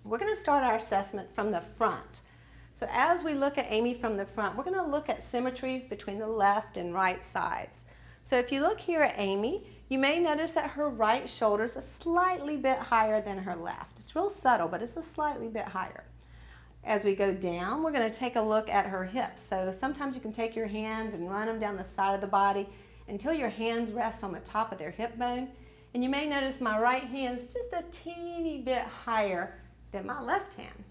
We're going to start our assessment from the front. So as we look at Amy from the front, we're going to look at symmetry between the left and right sides. So if you look here at Amy, you may notice that her right shoulder is a slightly bit higher than her left. It's real subtle, but it's a slightly bit higher. As we go down, we're going to take a look at her hips. So sometimes you can take your hands and run them down the side of the body until your hands rest on the top of their hip bone. And you may notice my right hand's just a teeny bit higher than my left hand.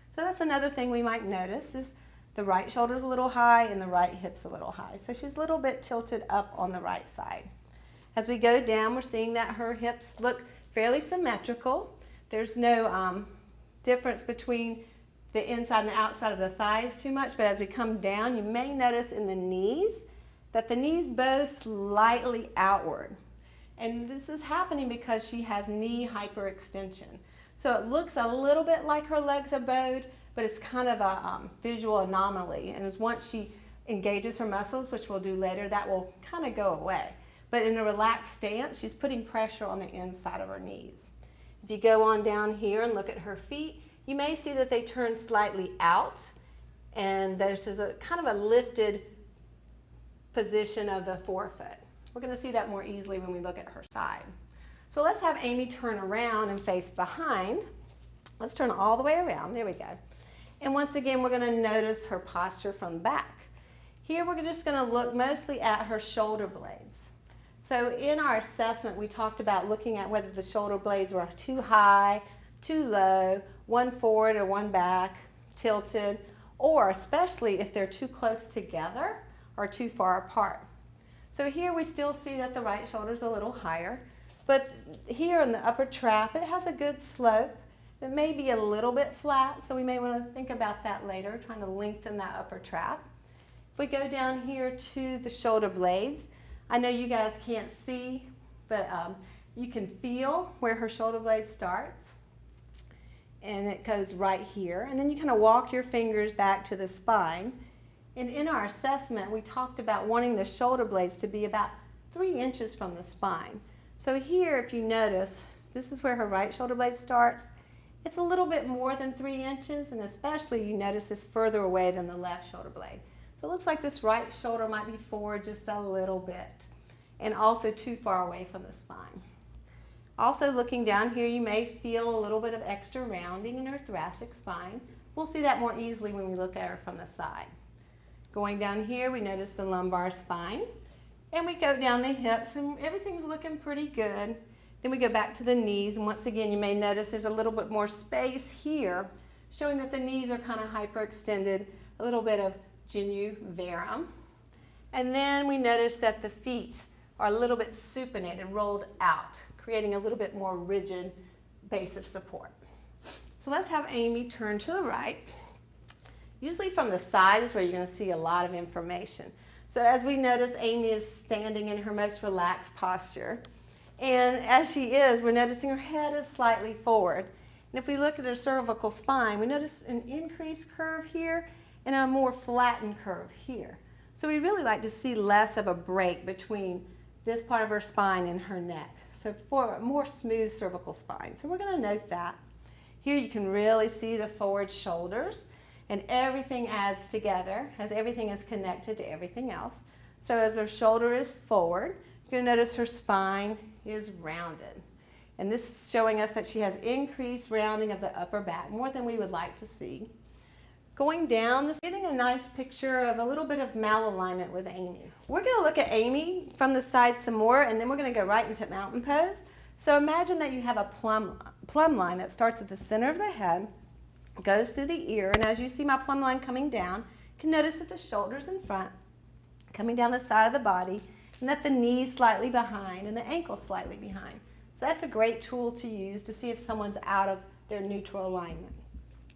So that's another thing we might notice is the right shoulder's a little high and the right hip's a little high. So she's a little bit tilted up on the right side. As we go down, we're seeing that her hips look fairly symmetrical. There's no difference between the inside and the outside of the thighs too much, but as we come down, you may notice in the knees that the knees bow slightly outward. And this is happening because she has knee hyperextension. So it looks a little bit like her legs are bowed, but it's kind of a visual anomaly. And as once she engages her muscles, which we'll do later, that will kind of go away. But in a relaxed stance, she's putting pressure on the inside of her knees. If you go on down here and look at her feet, you may see that they turn slightly out, and there's a kind of a lifted position of the forefoot. We're going to see that more easily when we look at her side. So let's have Amy turn around and face behind. Let's turn all the way around. There we go. And once again, we're going to notice her posture from back. Here we're just going to look mostly at her shoulder blades. So in our assessment, we talked about looking at whether the shoulder blades were too high, too low, one forward or one back, tilted, or especially if they're too close together or too far apart. So here we still see that the right shoulder is a little higher, but here in the upper trap, it has a good slope. It may be a little bit flat, so we may want to think about that later, trying to lengthen that upper trap. If we go down here to the shoulder blades, I know you guys can't see, but you can feel where her shoulder blade starts. And it goes right here. And then you kind of walk your fingers back to the spine. And in our assessment, we talked about wanting the shoulder blades to be about 3 inches from the spine. So here, if you notice, this is where her right shoulder blade starts. It's a little bit more than 3 inches, and especially you notice it's further away than the left shoulder blade. So it looks like this right shoulder might be forward just a little bit, and also too far away from the spine. Also looking down here, you may feel a little bit of extra rounding in her thoracic spine. We'll see that more easily when we look at her from the side. Going down here, we notice the lumbar spine, and we go down the hips, and everything's looking pretty good. Then we go back to the knees, and once again, you may notice there's a little bit more space here, showing that the knees are kind of hyperextended, a little bit of genu varum. And then we notice that the feet are a little bit supinated, rolled out, creating a little bit more rigid base of support. So let's have Amy turn to the right. Usually from the side is where you're going to see a lot of information. So as we notice, Amy is standing in her most relaxed posture. And as she is, we're noticing her head is slightly forward. And if we look at her cervical spine, we notice an increased curve here and a more flattened curve here. So we really like to see less of a break between this part of her spine and her neck. So for a more smooth cervical spine. So we're going to note that. Here you can really see the forward shoulders, and everything adds together as everything is connected to everything else. So as her shoulder is forward, you're going to notice her spine is rounded. And this is showing us that she has increased rounding of the upper back, more than we would like to see. Going down, this is getting a nice picture of a little bit of malalignment with Amy. We're going to look at Amy from the side some more, and then we're going to go right into mountain pose. So imagine that you have a plumb line that starts at the center of the head, goes through the ear, and as you see my plumb line coming down, you can notice that the shoulder's in front, coming down the side of the body, and that the knee's slightly behind and the ankle's slightly behind. So that's a great tool to use to see if someone's out of their neutral alignment.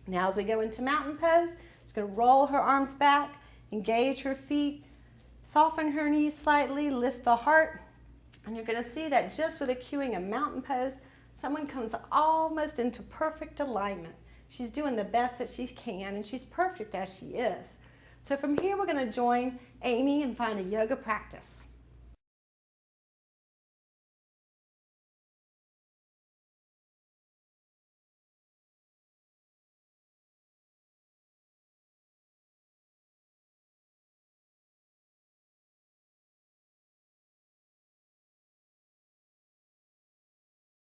Now as we go into mountain pose, she's going to roll her arms back, engage her feet, soften her knees slightly, lift the heart, and you're going to see that just with a cueing of mountain pose, someone comes almost into perfect alignment. She's doing the best that she can, and she's perfect as she is. So from here, we're going to join Amy and find a yoga practice.